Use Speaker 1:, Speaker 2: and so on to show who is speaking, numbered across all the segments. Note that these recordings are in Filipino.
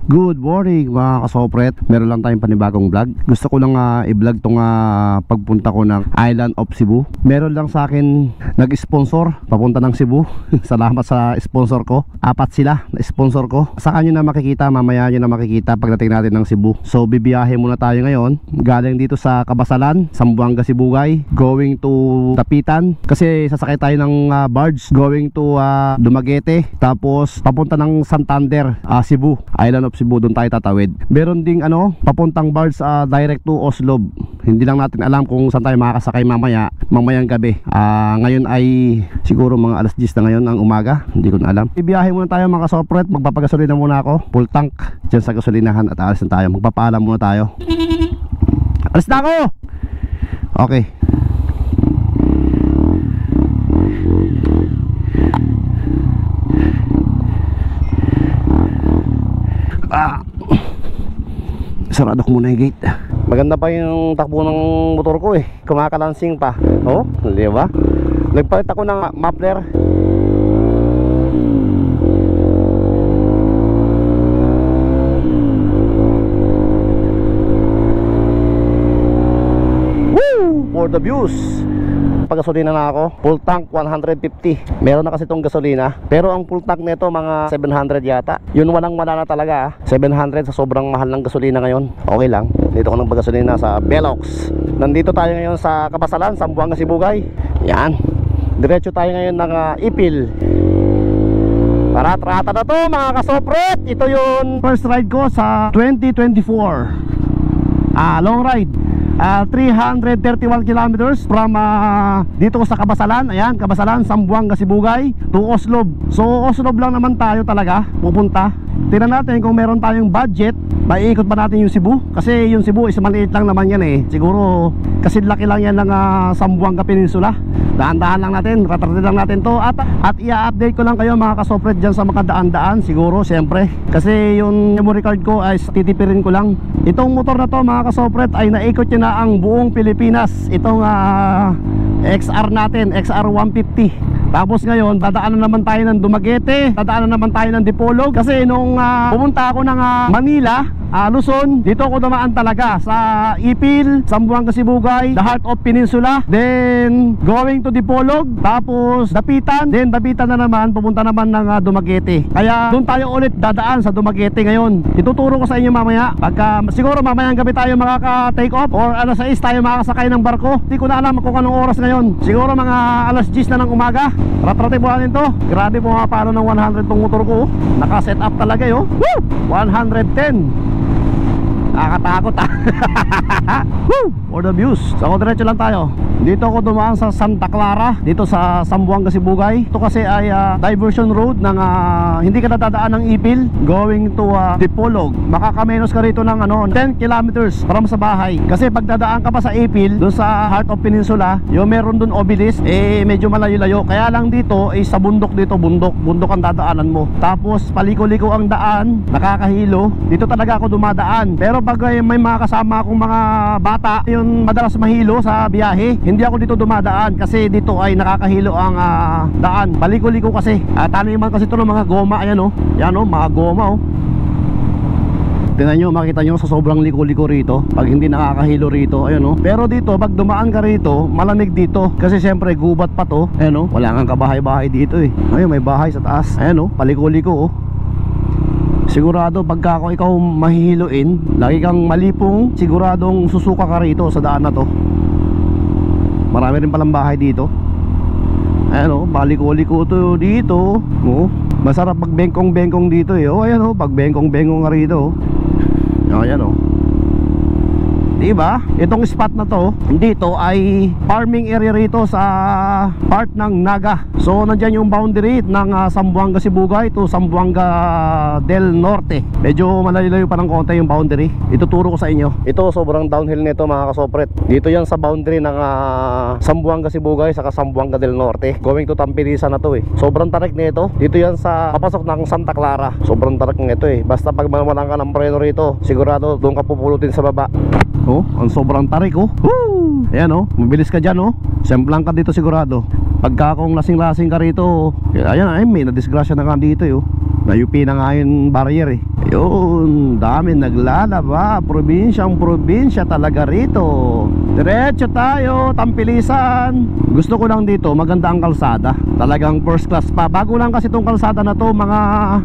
Speaker 1: Good morning mga kasopret. Meron lang tayong panibagong vlog. Gusto ko lang i-vlog tong pagpunta ko ng Island of Cebu. Meron lang sa akin nag-sponsor papunta ng Cebu. Salamat sa sponsor ko. 4 sila na sponsor ko. Saan nyo na makikita, mamaya nyo na makikita pagdating natin ng Cebu. So bibiyahe muna tayo ngayon. Galing dito sa Kabasalan, Zamboanga, Sibugay, going to Dapitan. Kasi sasakay tayo ng barge going to Dumaguete. Tapos papunta ng Santander, Cebu, Island of Cebu, doon tayo tatawid. Meron ding papuntang barge direct to Oslob. Hindi lang natin alam kung saan tayo makakasakay mamayang gabi. Ngayon ay siguro mga alas 10 na ngayon ang umaga. Hindi ko na alam. Ibiyahe muna tayo mga kasopret. Magpapagasolina muna ako. Full tank dyan sa gasolinahan at alas na tayo. Magpapaalam muna tayo. Alas na ako! Okay. Sarado ko muna yung gate. Maganda pa yung takbo ng motor ko eh. Kumakalansing pa. Oh, di ba? Nagpalit ako ng muffler. Woo! For the views. Pagasolina na ako. Full tank 150. Meron na kasi itong gasolina. Pero ang full tank nito mga 700 yata. Yun walang wala na talaga 700 sa sobrang mahal ng gasolina ngayon. Okay lang. Dito ko ng pagasolina sa Velox. Nandito tayo ngayon sa Kabasalan, Zamboanga, Sibugay. Yan. Diretso tayo ngayon ng Ipil. Trata na to mga kasopret. Ito yung first ride ko sa 2024. Long ride. 331 kilometers from dito ko sa Kabasalan. Ayan, Kabasalan, Zamboanga, Sibugay to Oslob. So Oslob lang naman tayo talaga pupunta. Tingnan natin kung meron tayong budget, maiikot ba natin yung Cebu? Kasi yung Cebu is maliit lang naman yan eh. Siguro kasi laki lang yan ng Zamboanga Peninsula. Daan-daan lang natin, ratratin lang natin to. At i-update ko lang kayo mga kasopret dyan sa makadaan-daan. Siguro, siyempre. Kasi yung memory card ko ay titipirin ko lang. Itong motor na to mga kasopret ay naikot nyo na ang buong Pilipinas. Itong XR natin, XR 150. Tapos ngayon, dadaanan naman tayo ng Dumaguete, dadaanan naman tayo ng Dipolog. Kasi nung pumunta ako ng Manila, Luzon, dito ako dumaan talaga sa Ipil, Zamboanga, Sibugay, the heart of Peninsula. Then going to Dipolog, tapos Dapitan, then Dapitan na naman, pupunta naman ng Dumaguete. Kaya doon tayo ulit dadaan sa Dumaguete ngayon. Ituturo ko sa inyo mamaya. Pagka siguro mamayang gabi tayo makaka-take off or alas 6 tayo makakasakay ng barko. Hindi ko na alam kung anong oras ngayon. Siguro mga alas 10 na ng umaga. Ratrate po natin to. Grabe po nga paano ng 100 tong motor ko. Naka-set up talaga yun. Woo! 110. Nakakatakot Woo! For the views. So diretso lang tayo. Dito ako dumaan sa Santa Clara, dito sa Zamboanga, Sibugay. Ito kasi ay diversion road ng hindi ka nadadaan ng Ipil going to Dipolog. Makakamenos ka rito ng 10 kilometers from sa bahay. Kasi pag dadaan ka pa sa Ipil, doon sa heart of Peninsula, yung meron doon obelisk, medyo malayo-layo. Kaya lang dito sa bundok dito, bundok ang dadaanan mo. Tapos paliko-liko ang daan, nakakahilo. Dito talaga ako dumadaan. Pero pag may mga kasama akong mga bata, yung madalas mahilo sa biyahe, hindi ako dito dumadaan kasi dito ay nakakahilo ang daan. Paliko-liko kasi. Taniman kasi ito ng mga goma. Ayan yan mga goma Tingnan nyo, makita nyo sa sobrang liko-liko rito. Pag hindi nakakahilo rito, ayan Pero dito, pag dumaan ka rito, malamig dito. Kasi syempre, gubat pa to. Ayan wala kang kabahay-bahay dito eh. Ayun, may bahay sa taas. Ayan paliko-liko Sigurado pagka ikaw mahihiluin, lagi kang malipong, siguradong susuka ka rito sa daan na to. Marami rin palang bahay dito. Ayan paliko-liko to dito. Masarap pag bengkong-bengkong dito eh. Ayan pag bengkong-bengkong ka rito. Ayan diba? Itong spot na to, dito ay farming area rito sa part ng Naga. So nandyan yung boundary ng Zamboanga, Sibugay to Zamboanga del Norte. Medyo malalayo pa ng konti yung boundary. Ituturo ko sa inyo. Ito sobrang downhill nito mga kasopret. Dito yan sa boundary ng Zamboanga, Sibugay saka Zamboanga del Norte. Going to Tampilisan na to eh. Sobrang tarik nito. Dito yan sa papasok ng Santa Clara. Sobrang tarik nito eh. Basta pag mawalan ka ng preno rito, sigurado doon ka pupulutin sa baba. Ang sobrang tarik Woo! Ayan mabilis ka dyan Semplang ka dito sigurado. Pagka kung lasing-lasing ka rito, ayan may nadisgrasya na ka dito Na-UP na nga yung barrier eh. Ayun, dami naglalaba. Probinsya talaga rito. Diretso tayo, Tampilisan. Gusto ko lang dito, maganda ang kalsada. Talagang first class pa. Bago lang kasi itong kalsada na to, mga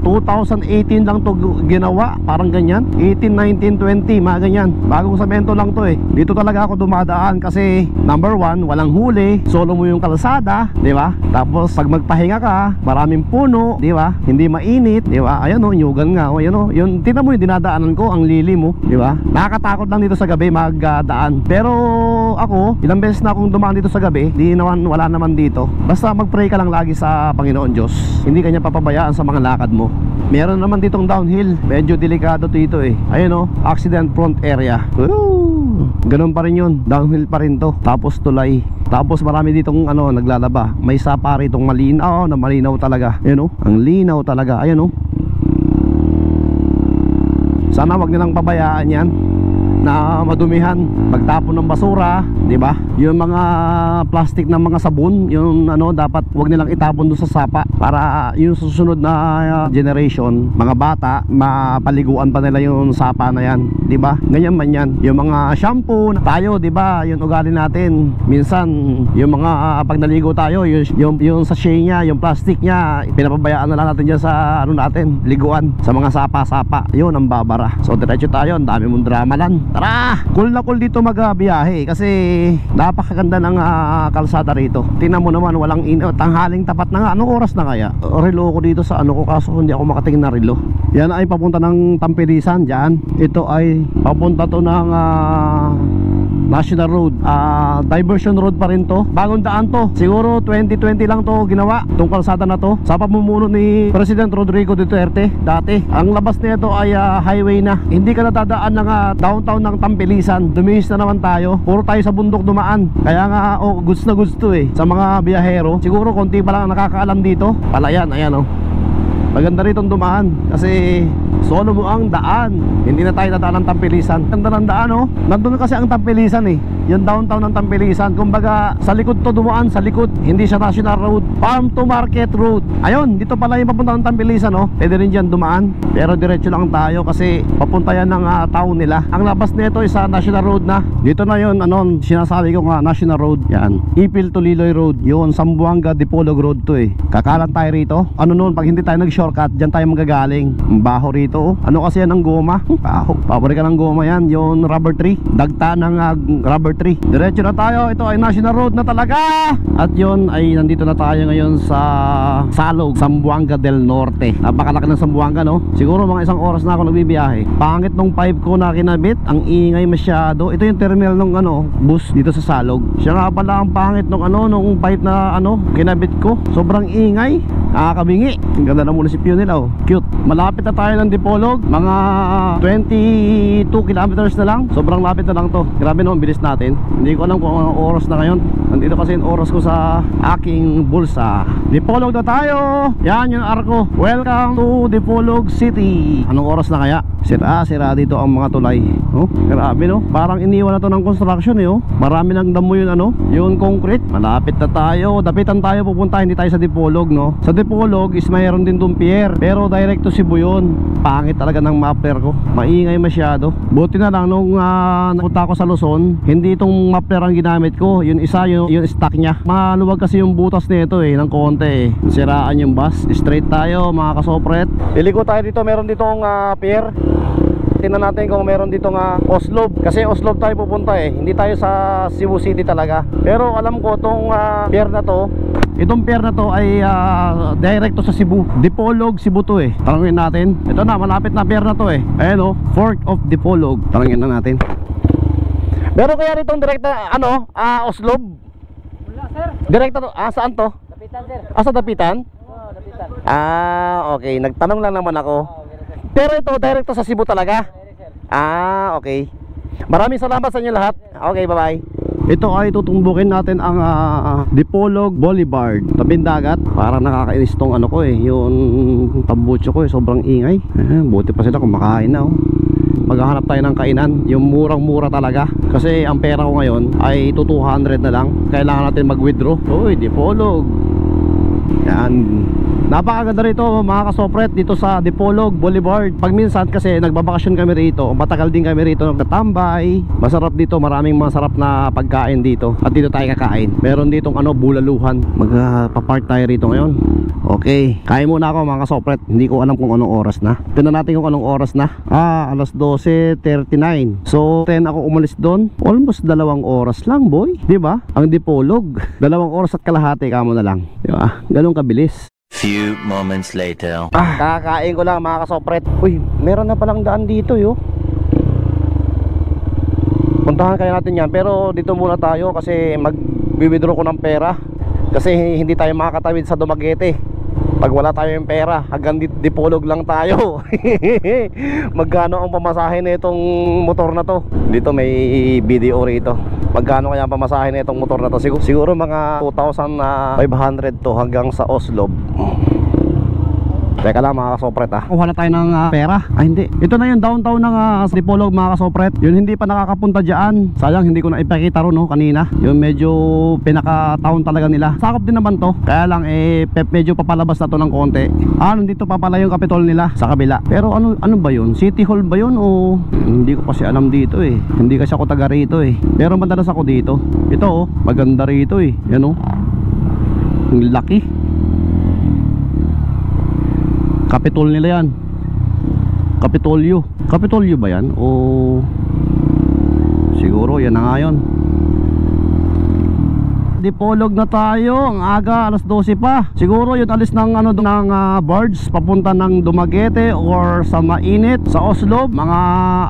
Speaker 1: 2018 lang to ginawa. Parang ganyan, 18, 19, 20, mga ganyan. Bagong semento lang to eh. Dito talaga ako dumadaan kasi number one, walang huli. Solo mo yung kalsada, di ba? Tapos pag magpahinga ka, maraming puno, di ba? Hindi mainit, di ba? Ayan o, nyugan nga o, ayan o. Yung tingnan mo yung dinadaanan ko, ang lili mo, di ba? Nakakatakot lang dito sa gabi magdaan. Pero ako, ilang beses na akong dumaan dito sa gabi, di naman, wala naman dito. Basta mag-pray ka lang lagi sa Panginoon Diyos. Hindi kanya papabayaan sa mga lakad mo. Meron naman ditong downhill, medyo delikado dito eh. Ayun o, accident front area. Ganun pa rin yun, downhill pa rin to. Tapos tulay. Tapos marami ditong ano, naglalaba. May sapa ritong malinaw, na malinaw talaga. Ayun o, ang linaw talaga. Ayun o. Sana wag nilang pabayaan yan na madumihan, magtapon ng basura, di ba? Yung mga plastic ng mga sabon, yung ano, dapat wag nilang itapon doon sa sapa para yung susunod na generation, mga bata, mapaliguan pa nila yung sapa na yan, di ba? Ganyan man yan. Yung mga shampoo tayo, di ba? Yung ugali natin, minsan yung mga pag naligo tayo, yung sachet niya, yung plastic niya, pinapabayaan na lang natin dyan sa ano natin, liguan, sa mga sapa-sapa. Yun ang babara. So diretso tayo, ang dami mong drama lan. Tara! Cool na cool dito magbiyahe kasi napakaganda ng kalsada rito. Tingnan mo naman, walang tanghaling tapat na nga. Anong oras na kaya? Relo ko dito sa ano ko, kaso hindi ako makatingin na relo. Yan ay papunta ng Tampilisan dyan. Ito ay papunta to ng National Road, diversion road pa rin to. Bagong daan to, siguro 2020 lang to ginawa, tong kalsada na to, sa pamumuno ni President Rodrigo Duterte dati. Ang labas nito ay highway na. Hindi ka natadaan ng downtown ng Tampilisan. Dumihis na naman tayo, puro tayo sa bundok dumaan. Kaya nga goods na goods to eh, sa mga biyahero. Siguro konti pa lang nakakaalam dito. Palayan, ayan maganda rito dumaan kasi solo mo ang daan. Hindi na tayo dadaan ng Tampilisan. Ganda ng daan nandun kasi ang Tampilisan eh, yung downtown ng Tampilisan. Kumbaga sa likod to dumaan, sa likod. Hindi siya national road, farm to market road. Ayun, dito pala yung papunta ng Tampilisan pwede rin dyan dumaan. Pero diretso lang tayo kasi papunta yan ng town nila. Ang labas nito is sa national road na. Dito na yun, sinasabi ko nga, national road. Yan, Ipil to Liloy Road. Yun, Zamboanga Dipolog Road to eh. Kakalan tayo rito. Noon, pag hindi tayo nag-shortcut, dyan tayo magagaling. Baho rito Ano kasi yan ang goma? Baho. Paborika ng goma yan, yung rubber tree. Dagta ng rubber tree. Diretso na tayo. Ito ay national road na talaga. At yun ay nandito na tayo ngayon sa Salog, Zamboanga del Norte. Napakalaki ng Zamboanga siguro mga isang oras na ako nagbibiyahe. Pangit nung pipe ko na kinabit. Ang ingay masyado. Ito yung terminal ng bus dito sa Salog. Siya nga pala ang pangit nung nung pipe na kinabit ko. Sobrang ingay. Nakakabingi. Ang ganda ng munisipyo nila Cute. Malapit na tayo ng Dipolog. Mga 22 kilometers na lang. Sobrang lapit na lang to. Grabe bilis natin. Hindi ko alam kung anong oras na ngayon. Nandito kasi yung oras ko sa aking bulsa. Dipolog na tayo. Yan yung arko. Welcome to Dipolog City. Anong oras na kaya? Sira dito ang mga tulay. Grabe Parang iniwan na to ng construction Marami nang damo yun yung concrete. Malapit na tayo. Dapitan tayo pupunta. Hindi tayo sa Dipolog Sa Dipolog is mayroon din dong pier. Pero direct to Cebu yun. Pangit talaga ng mapper ko. Maingay masyado. Buti na lang nung napunta ako sa Luzon, hindi itong mapper ang ginamit ko. Yung isa yung stock niya. Maluwag kasi yung butas nito ng konti Siraan yung bus. Straight tayo mga kasopret. Iliko tayo dito. Meron ditong pier. Tingnan natin kung meron dito Oslob. Kasi Oslob tayo pupunta hindi tayo sa Cebu City talaga. Pero alam ko itong pier na to, itong pier na to ay direkto sa Cebu. Dipolog, Cebu to Tanungin natin. Ito na, malapit na pier na to Ayan Fort of Dipolog. Tanungin na natin. Meron kaya ditong direkta Oslob?
Speaker 2: Wala sir.
Speaker 1: Direkta to, saan to?
Speaker 2: Dapitan sir.
Speaker 1: Sa Dapitan?
Speaker 2: Oo, Dapitan.
Speaker 1: Okay, nagtanong lang naman ako. Pero ito, direkto sa Cebu talaga? Okay. Maraming salamat sa inyo lahat. Okay, bye-bye. Ito ay tutumbukin natin ang Dipolog Boulevard. Tabing dagat. Parang nakakainis tong ko yung tambucho ko sobrang ingay. Buti pa sila kumakain na Maghahanap tayo ng kainan. Yung murang-mura talaga. Kasi ang pera ko ngayon ay 200 na lang. Kailangan natin mag-withdraw. Uy, Dipolog. Yan. Napakaganda rito mga kasopret dito sa Dipolog Boulevard. Pag minsan kasi nagbabakasyon kami rito, matagal din kami rito nagtatambay. Masarap dito, maraming masarap na pagkain dito. At dito tayo kakain. Meron ditong bulaluhan. Magpapark tayo rito ngayon. Okay, kain muna ako mga kasopret. Hindi ko alam kung anong oras na. Tignan natin kung anong oras na. Alas 12:39. So 10 ako umalis doon. Almost 2 oras lang boy, di ba? Ang Dipolog 2 oras at kalahati kamo na lang, di ba? Ganun kabilis.
Speaker 3: Few moments later.
Speaker 1: Kakain ko lang mga kasopret. Uy, meron na palang daan dito yo. Puntahan kaya natin yan. Pero dito muna tayo kasi mag-withdraw ko ng pera. Kasi hindi tayo makakatawid sa Dumaguete pag wala tayong pera. Hanggang Dipolog lang tayo. Magkano ang pamasahe na itong motor na to? Dito may video rito. Magkano kaya ang pamasahe na itong motor na to? Siguro mga 2,500 to hanggang sa Oslo. Teka lang mga kasopret kuha na tayo ng pera. Hindi, ito na yung downtown ng Dipolog mga kasopret. Yun hindi pa nakakapunta dyan. Sayang hindi ko na ipakita ron kanina. Yung medyo pinaka-town talaga nila. Sakop din naman to. Kaya lang medyo papalabas na to ng konti. Nandito pa pala yung kapitol nila sa kabila. Pero ano ba yun? City Hall ba yun o hindi ko kasi alam dito Hindi kasi ako taga rito Pero madalas ako dito. Ito maganda rito Yan ang laki. Kapitol nila yan. Kapitolyo. Kapitolyo ba yan? O siguro yan na nga yun. Dipolog na tayo. Ang aga, alas 12 pa. Siguro yun alis ng barge papunta ng Dumaguete or sa mainit sa Oslo mga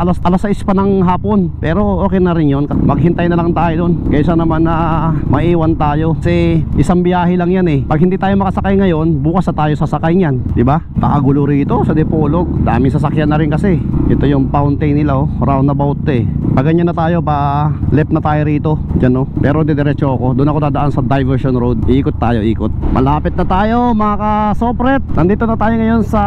Speaker 1: alas 6 pa ng hapon. Pero okay na rin yun. Maghintay na lang tayo doon kaysa naman na maiwan tayo. Kasi isang biyahe lang yan Pag hindi tayo makasakay ngayon, bukas na tayo sasakay niyan, di ba? Nakagulo rito sa Dipolog. Daming sasakyan na rin kasi. Ito yung fountain nila roundabout Pag ganyan na tayo, pa left na tayo rito. Diyan Pero didiretso ako. Doon ako dadaan sa diversion road. Iikot tayo, ikot. Malapit na tayo mga kasopret. Nandito na tayo ngayon sa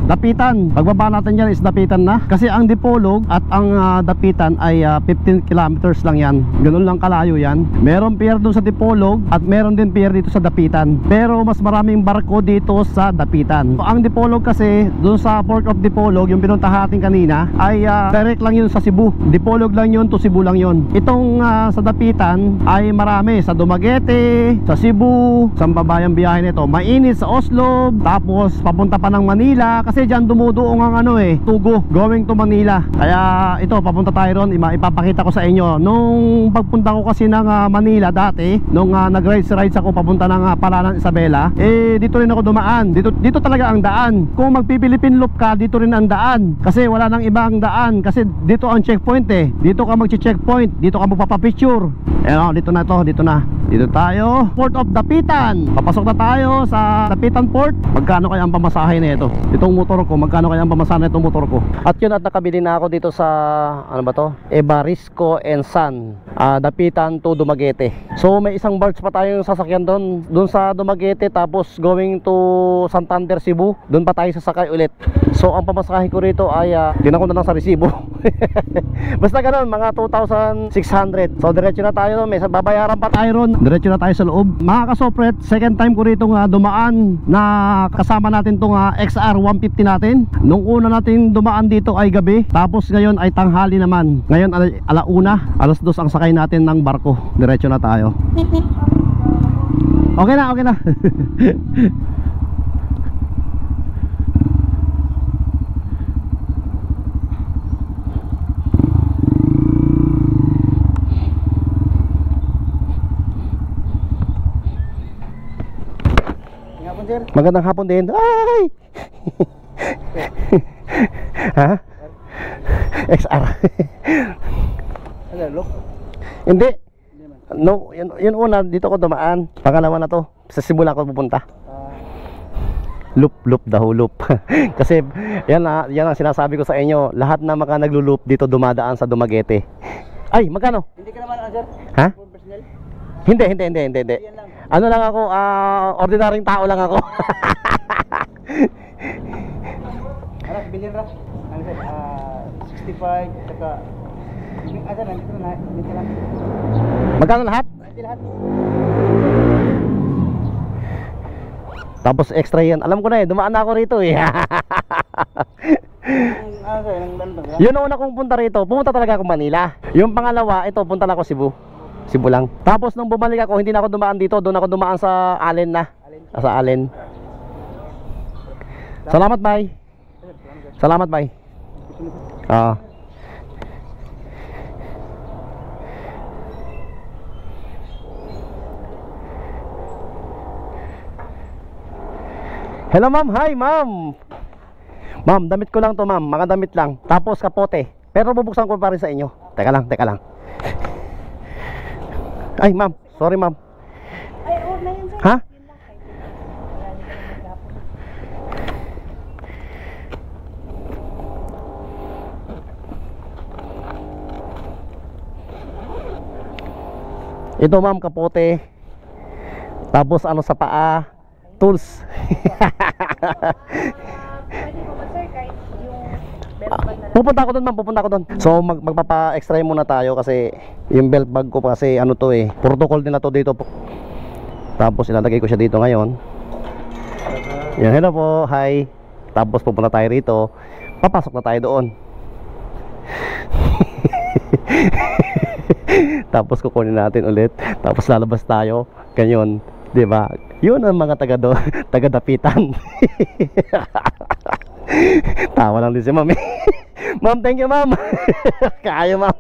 Speaker 1: Dapitan. Pagbaba natin dyan is Dapitan na. Kasi ang Dipolog at ang Dapitan ay 15 kilometers lang yan. Ganun lang kalayo yan. Meron pier doon sa Dipolog at meron din pier dito sa Dapitan. Pero mas maraming barko dito sa Dapitan. Ang Dipolog kasi doon sa Port of Dipolog, yung pinuntahan natin kanina, ay direct lang yun sa Cebu. Dipolog lang yun to Cebu lang yun. Itong sa Dapitan ay marami. Sa Dumaguete, sa Cebu, sa babayang biyahe nito. Mainit sa Oslo, tapos papunta pa ng Manila kasi diyan dumuduong ang Tugo going to Manila. Kaya ito papunta tayo ron. Ipapakita ko sa inyo nung pagpunta ko kasi ng Manila dati, nung nag-rides ako papunta ng Palanan Isabela, dito rin ako dumaan. Dito talaga ang daan. Kung magpipilipin loop ka, dito rin ang daan kasi wala nang ibang daan kasi dito ang checkpoint dito ka magche-checkpoint, dito ka magpapapicture. Dito na to, dito na. Dito tayo, Port of Dapitan. Papasok na tayo sa Dapitan Port. Magkano kaya ang pamasahe na ito? Itong motor ko, magkano kaya ang pamasahe na itong motor ko? At yun, at nakabili na ako dito sa ano ba to? Ebarisco and San, Dapitan to Dumaguete. So may isang barge pa tayong sasakyan doon sa Dumaguete, tapos going to Santander, Cebu. Doon pa tayo sasakay ulit. So ang pamasahe ko rito ay tinan ko na lang sa resibo. Basta ganun, mga 2,600. So diretso na tayo, may babayaran pa tayo ron. Diretso na tayo sa loob. Mga kasopret, second time ko rito dumaan na kasama natin tong XR 150 natin. Nung una natin dumaan dito ay gabi, tapos ngayon ay tanghali naman. Ngayon alauna, alas 2 ang sakay natin ng barko. Diretso na tayo. Okay na, okay na. Magandang hapon din. Ay! Ha? XR.
Speaker 2: Look.
Speaker 1: Hindi. No, yun una dito ko dumaan. Pangalawa na to. Sa Cebu lang ako pupunta. Loop daw, loop. Kasi yan ang sinasabi ko sa inyo. Lahat na mga naglo-loop dito dumadaan sa Dumaguete. Ay, magkano?
Speaker 2: Hindi ka naman sir.
Speaker 1: Ha?
Speaker 2: Personnel?
Speaker 1: Hindi.
Speaker 2: Yan lang.
Speaker 1: Ano lang ako, ordinaryong tao lang ako.
Speaker 2: Aras, bilhin ra. Ano sir? 65, saka... Asa na, dito lang.
Speaker 1: Magkano lahat?
Speaker 2: Hindi lahat.
Speaker 1: Tapos extra yan. Alam ko na dumaan na ako rito
Speaker 2: Ano sir, yung ano ba?
Speaker 1: Yun ang una kong punta rito. Pumunta talaga ako Manila. Yung pangalawa, ito punta lang ako Cebu. Cebu lang. Tapos nung bumalik ako, hindi na ako dumaan dito. Doon ako dumaan sa Allen na. Sa Allen. Salamat, bye. Salamat, bye. Hello ma'am, hi ma'am. Ma'am, damit ko lang to ma'am, mga damit lang. Tapos kapote, pero bubuksan ko pa rin sa inyo. Teka lang. Ay ma'am, sorry ma'am.
Speaker 4: Ay, na yun sir.
Speaker 1: Ha? Ito ma'am, kapote. Tapos ano sa paa, tools.
Speaker 4: Pwede po ba sir kahit yung belt bag na lang?
Speaker 1: Pupunta ako doon ma'am, pupunta ako doon. So magpapa-extra muna tayo kasi yung belt bag ko kasi ano to protocol din na to dito. Tapos ilalagay ko siya dito ngayon. Yan, hello po, hi. Tapos pupunta tayo rito. Papasok na tayo doon. Tapos kukunin natin ulit. Tapos lalabas tayo. Ganyan, 'di ba? 'Yun ang mga taga-dapitan. Tawa lang din si ma'am. Ma'am, thank you ma'am. Kaya ma'am.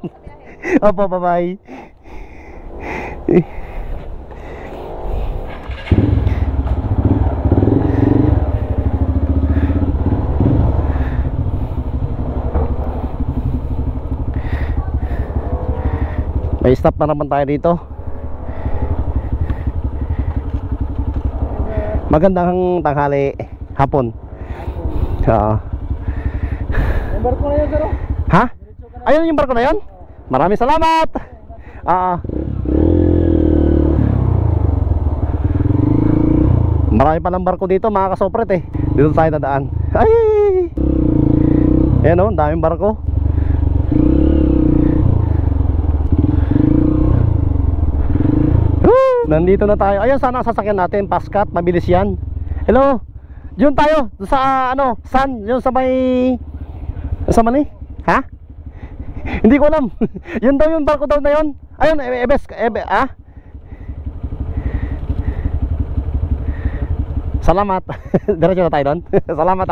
Speaker 1: Opo, bye-bye. May stop na naman tayo dito. Magandang tanghali, hapon.
Speaker 2: Yung barko na yun sir.
Speaker 1: Ha? Ayun yung barko na yun? Maraming salamat. Marami palang barko dito mga kasopret Dito tayo dadaan. Ay! Ayan daming barko. Nandito na tayo. Ayun, sana sasakyan natin. Pascat, mabilis yan. Hello. Yun tayo. Sa San. Yun sa may sa mani? Ha? Hindi ko alam. Yun daw yung barko daw na yun. Ayun, Salamat. Diretso na tayo doon. Salamat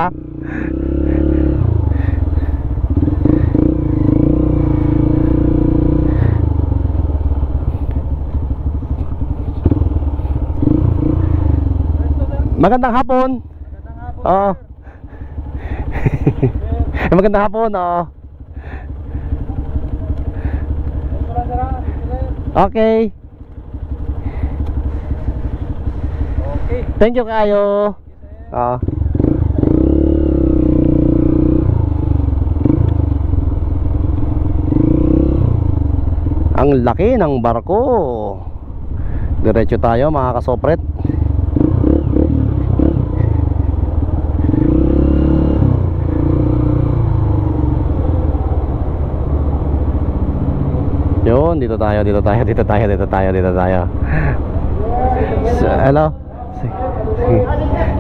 Speaker 1: Magandang hapon. Oo. Magandang hapon. Oo. Okay. Thank you kayo. Oo. Ang laki ng barko. Diretso tayo mga kasopret. Yun, dito tayo. Hello.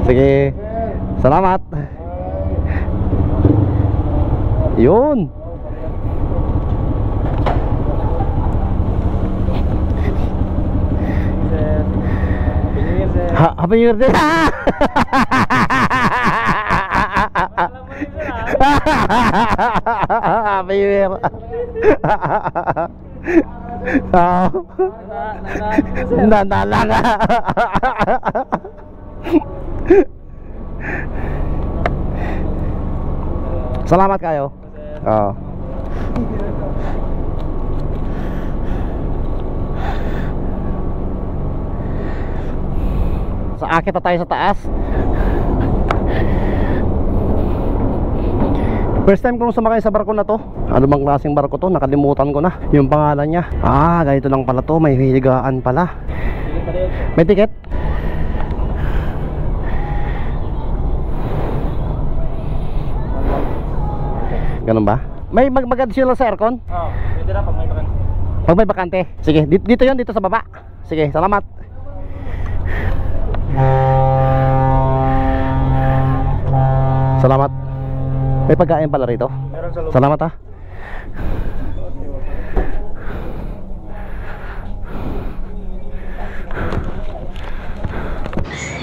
Speaker 1: Sige. Salamat. Yun. Happy New Year din. Happy New Year. Nanalang. Salamat kayo. Aakit na tayo sa taas. First time kong sumakay sa barko na to. Ano bang klaseng barko to? Nakalimutan ko na yung pangalan niya. Ganito lang pala to. May higaan pala. May ticket? Ganun ba? May mag-additional sa aircon?
Speaker 2: Oo, pwede na pag may bakante.
Speaker 1: Pag may bakante? Sige, dito yun, dito sa baba. Sige, salamat. Salamat. May pagkain pala rito.
Speaker 2: Meron sa loob.
Speaker 1: Salamat ha.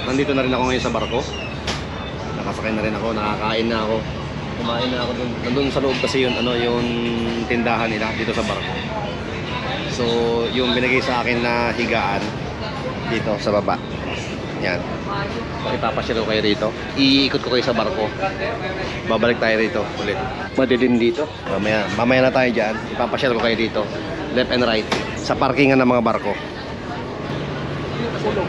Speaker 1: Nandito na rin ako ngayon sa barko. Nakasakay na rin ako, nakakain na ako. Kumain na ako dun. Nandun sa loob kasi yun, yung tindahan nila dito sa barko. So, yung binigay sa akin na higaan dito sa baba. Yan. So, ipapasyal ko kayo rito. Iikot ko kayo sa barko. Babalik tayo rito ulit. Madilim dito. Mamaya na tayo dyan. Ipapasyal ko kayo dito. Left and right. Sa parkingan ng mga barko.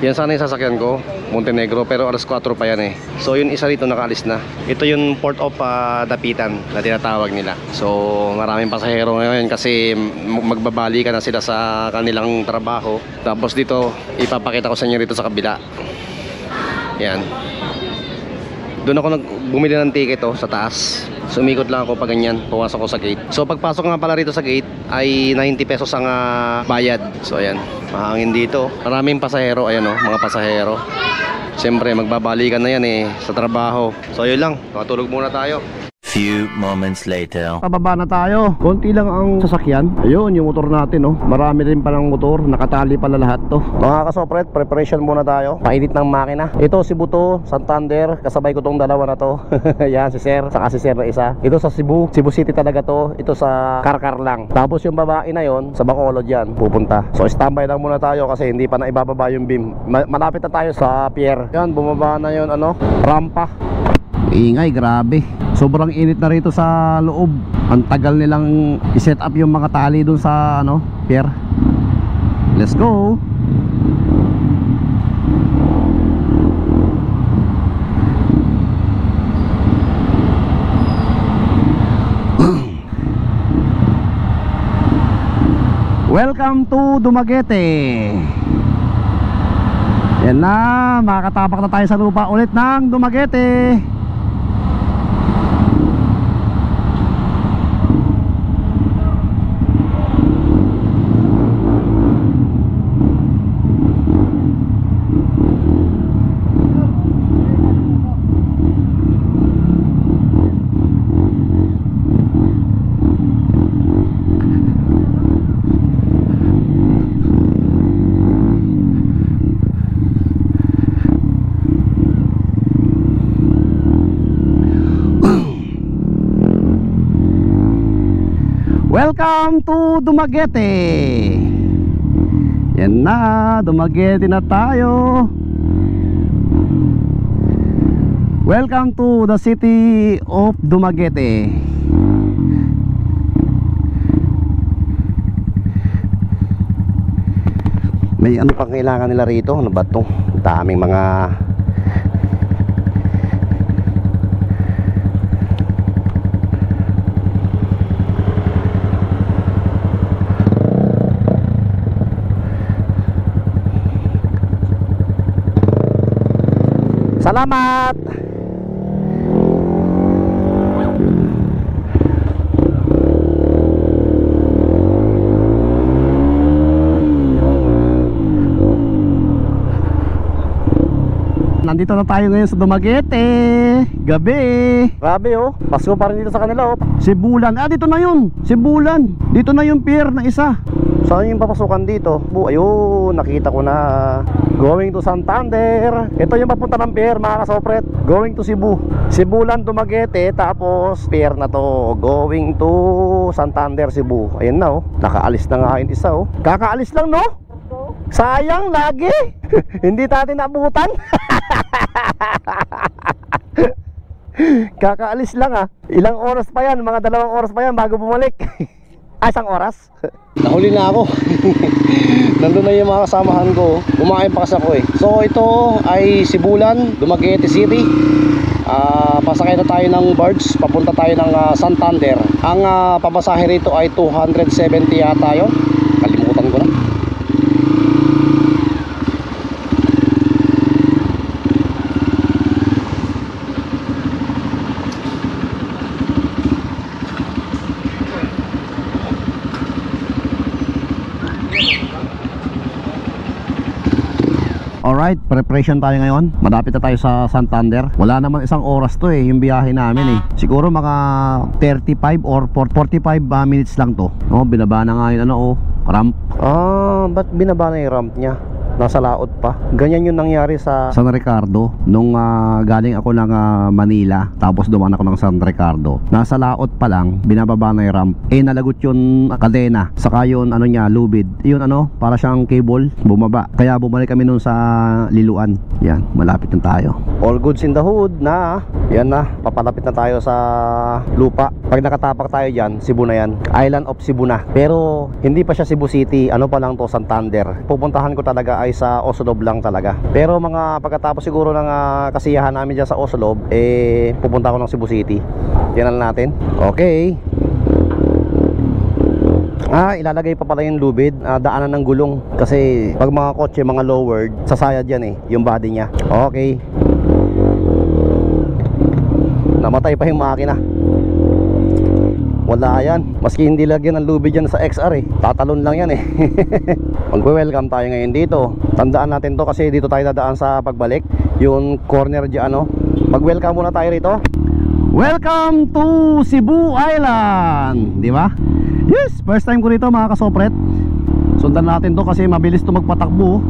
Speaker 1: Yan sana yung sasakyan ko, Montenegro, pero alas 4 pa yan eh. So yun isa rito nakaalis na. Ito yung Port of Dapitan na tinatawag nila. So maraming pasahero ngayon kasi magbabalikan na sila sa kanilang trabaho. Tapos dito ipapakita ko sa inyo rito sa kabila. Yan. Doon ako bumili ng ticket sa taas. Sumikot lang ako pa ganyan, pumasok ko sa gate. So pagpasok nga pala rito sa gate ay 90 pesos ang bayad. So ayan, mahangin dito. Maraming pasahero, ayan mga pasahero. Siyempre magbabalikan na yan sa trabaho. So yun lang, matulog muna tayo.
Speaker 3: Few moments later.
Speaker 1: Pababa na tayo. Konti lang ang sasakyan. Ayun, yung motor natin Marami rin palang motor. Nakatali pala lahat to. Mga kasopret, preparation muna tayo. Painit ng makina. Ito si Buto, Santander. Kasabay ko tong dalawa na to. Yan si Sir, saka si Sir na isa. Ito sa Cebu City talaga to. Ito sa Karkar lang. Tapos yung babae na yon sa Bacolod yan pupunta. So standby lang muna tayo kasi hindi pa na ibababa yung beam. Malapit na tayo sa pier. Yan, bumaba na yun rampa. Ingay, grabe. Sobrang init na rito sa loob. Ang tagal nilang i-set up yung mga tali dun sa pier. Let's go. Welcome to Dumaguete. Yan na, makakatapak na tayo sa lupa ulit ng Dumaguete. Welcome to Dumaguete. Yan na, Dumaguete na tayo. Welcome to the city of Dumaguete. May ano pang kailangan nila rito? Ano ba ito? Daming mga salamat. Nandito na tayo ngayon sa Dumaguete. Gabi. Grabe Pasko pa rin dito sa kanila Sibulan. Dito na yun. Sibulan. Dito na yung pier na isa. Saan yung papasukan dito? Ayun, nakita ko na. Going to Santander. Ito yung papunta ng pier, mga kasopret. Going to Cebu. Sibulan, Dumaguete. Tapos pier na to. Going to Santander, Cebu. Ayun na nakaalis na nga yung isa Kakaalis lang sayang lagi. Hindi natin nabutan. Kakaalis lang Ilang oras pa yan, mga 2 oras pa yan bago bumalik. Isang oras. Nahuli na ako. Nandun na yung mga kasamahan ko. Kumain pa kasi ako So ito ay Sibulan, Dumaguete City. Pasakay na tayo ng barge. Papunta tayo ng Santander. Ang pamasahe rito ay 270 yata yun. Kalimutan ko na. Alright, preparation tayo ngayon. Malapit na tayo sa Santander. Wala naman isang oras to yung biyahe namin Siguro mga 35 or 45 minutes lang to. Binaba na nga yung ramp. Ba't binaba na yung ramp niya? Nasa laot pa. Ganyan yung nangyari sa San Ricardo nung galing ako ng Manila, tapos dumaan ako ng San Ricardo. Nasa laot pa lang, binababa na yung ramp. Nalagot yung kadena, saka yun niya, lubid. Yun para siyang cable, bumaba. Kaya bumalik kami nun sa Liluan. Yan, malapit na tayo. All goods in the hood na. Yan na, papalapit na tayo sa lupa. Pag nakatapak tayo dyan, Cebu na yan. Island of Cebu na. Pero hindi pa siya Cebu City, pa lang to, Santander. Pupuntahan ko talaga ay sa Oslob lang talaga. Pero mga pagkatapos siguro ng kasiyahan namin dyan sa Oslob, pupunta ako ng Cebu City. Yan lang natin. Okay. Ilalagay pa pala yung lubid, daanan ng gulong. Kasi pag mga kotse, mga lowered, sasayad yan yung body niya. Okay. Namatay pa yung makina. Wala yan. Maski hindi lagyan ng lubid yan sa XR tatalon lang yan Magwe-welcome tayo ngayon dito. Tandaan natin to kasi dito tayo dadaan sa pagbalik. Yung corner dyan Mag-welcome muna tayo rito. Welcome to Cebu Island, di ba? Yes, first time ko rito mga kasopret. Sundan natin to kasi mabilis to magpatakbo.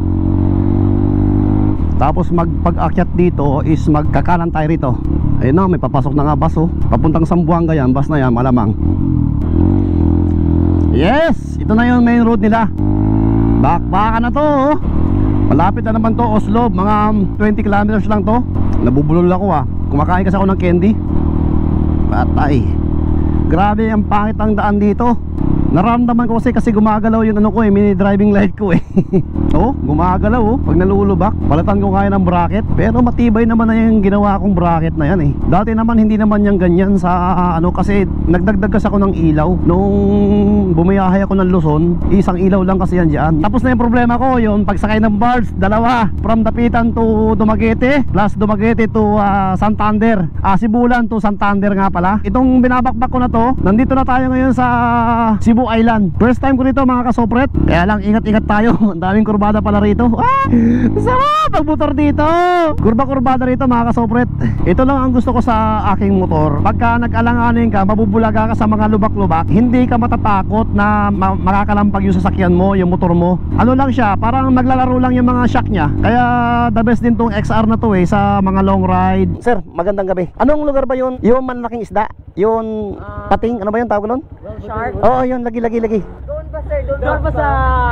Speaker 1: Tapos pag-akyat dito is magkakanan tayo rito. Ayun na, may papasok na nga bus papuntang Zamboanga yan, bus na yan, malamang. Yes, ito na yung main road nila. Bakbakan na to Malapit na naman to, Oslob. Mga 20 kilometers lang to. Nabubulol ako kumakain kasi ako ng candy. Patay. Grabe ang pangit ang daan dito. Naramdaman ko kasi gumagalaw yung mini driving light ko gumagalaw pag nalulubak. Palatan ko kaya ng bracket. Pero matibay naman na yung ginawa kong bracket na yan Dati naman hindi naman yung ganyan sa kasi nagdagdag kasi ako ng ilaw. Nung bumiyahe ako ng Luzon, isang ilaw lang kasi yan dyan. Tapos na yung problema ko, yung pagsakay ng bars, dalawa. From Dapitan to Dumaguete, plus Dumaguete to Santander. Sibulan to Santander nga pala. Itong binabakbak ko na to, nandito na tayo ngayon sa Cebu Island. First time ko rito mga kasopret. Kaya lang ingat-ingat tayo. Ang daming kurbada pala rito. Sarap magmotor dito. Kurba-kurbada rito mga kasopret. Ito lang ang gusto ko sa aking motor. Pagka nag-alanganin ka, mabubulaga ka sa mga lubak-lubak, hindi ka matatakot na makakalampag yung sasakyan mo, yung motor mo. Lang siya, parang naglalaro lang yung mga shock niya. Kaya the best din tong XR na to sa mga long ride. Sir, magandang gabi. Anong lugar ba yun? Yung malaking isda? Yung pating? Ano ba yun tawag nun?
Speaker 4: Shark.
Speaker 1: Oo, yun. Lagi.
Speaker 4: Doon pa sir,
Speaker 5: Doon pa sa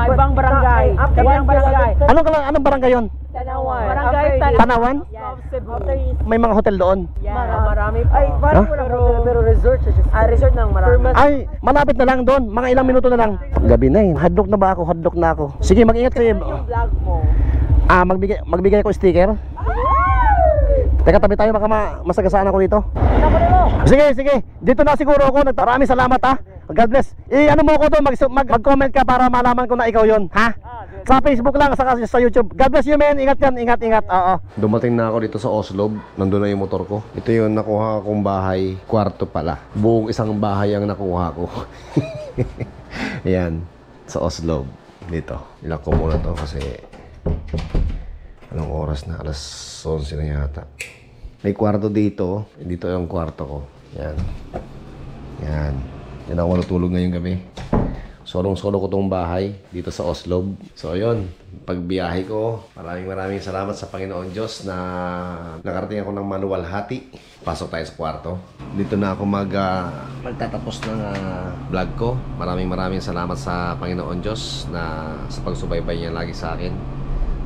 Speaker 5: ibang barangay. Ibang barangay.
Speaker 1: Anong barangay yun?
Speaker 5: Tanawan.
Speaker 4: Barangay
Speaker 1: Tanawan? May mga hotel doon?
Speaker 5: Marami pa. Ay, parang pero resort siya. Resort nang marami.
Speaker 1: Ay, malapit na lang doon. Mga ilang minuto na lang. Gabi na Hadlock na ba ako? Hadlock na ako. Sige, mag-ingat kayo.
Speaker 5: Yung vlog mo.
Speaker 1: Magbigay ko sticker. Teka, tabi tayo, baka masagasaan ako dito. Sige. Dito na siguro ako. Maraming salamat God bless. Ano mo ako doon, mag-comment ka para malaman ko na ikaw yon, Sa Facebook lang, saka sa YouTube. God bless you, man. Ingat yan, ingat. Oo. Dumating na ako dito sa Oslob. Nandun na yung motor ko. Ito yung nakuha kong bahay. Kwarto pala. Buong isang bahay ang nakuha ko. Ayan, sa Oslob. Dito. Ilang ko muna to kasi anong oras na? Alas 11 na yata. May kwarto dito. Dito yung kwarto ko. Yan. Yan ako natulog ngayong gabi. Solong-solo ko tong bahay dito sa Oslob. So ayun, pagbiyahe ko, maraming salamat sa Panginoon Diyos na nakarating ako ng maluwalhati. Pasok tayo sa kwarto. Dito na ako magtatapos ng vlog ko. Maraming salamat sa Panginoon Diyos na sa pagsubaybay niya lagi sa akin.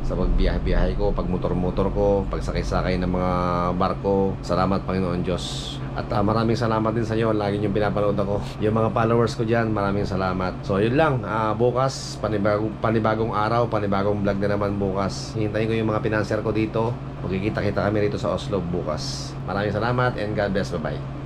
Speaker 1: Sa pagbiyahe ko, pagmotor-motor ko, pagsakay-sakay ng mga barko. Salamat Panginoon Diyos. At maraming salamat din sa inyo. Lagi nyo pinapanood ako. Yung mga followers ko dyan, maraming salamat. So yun lang, bukas, panibagong araw, panibagong vlog na naman bukas. Hintayin ko yung mga financier ko dito. Magkikita-kita kami rito sa Oslob bukas. Maraming salamat and God bless. Bye-bye.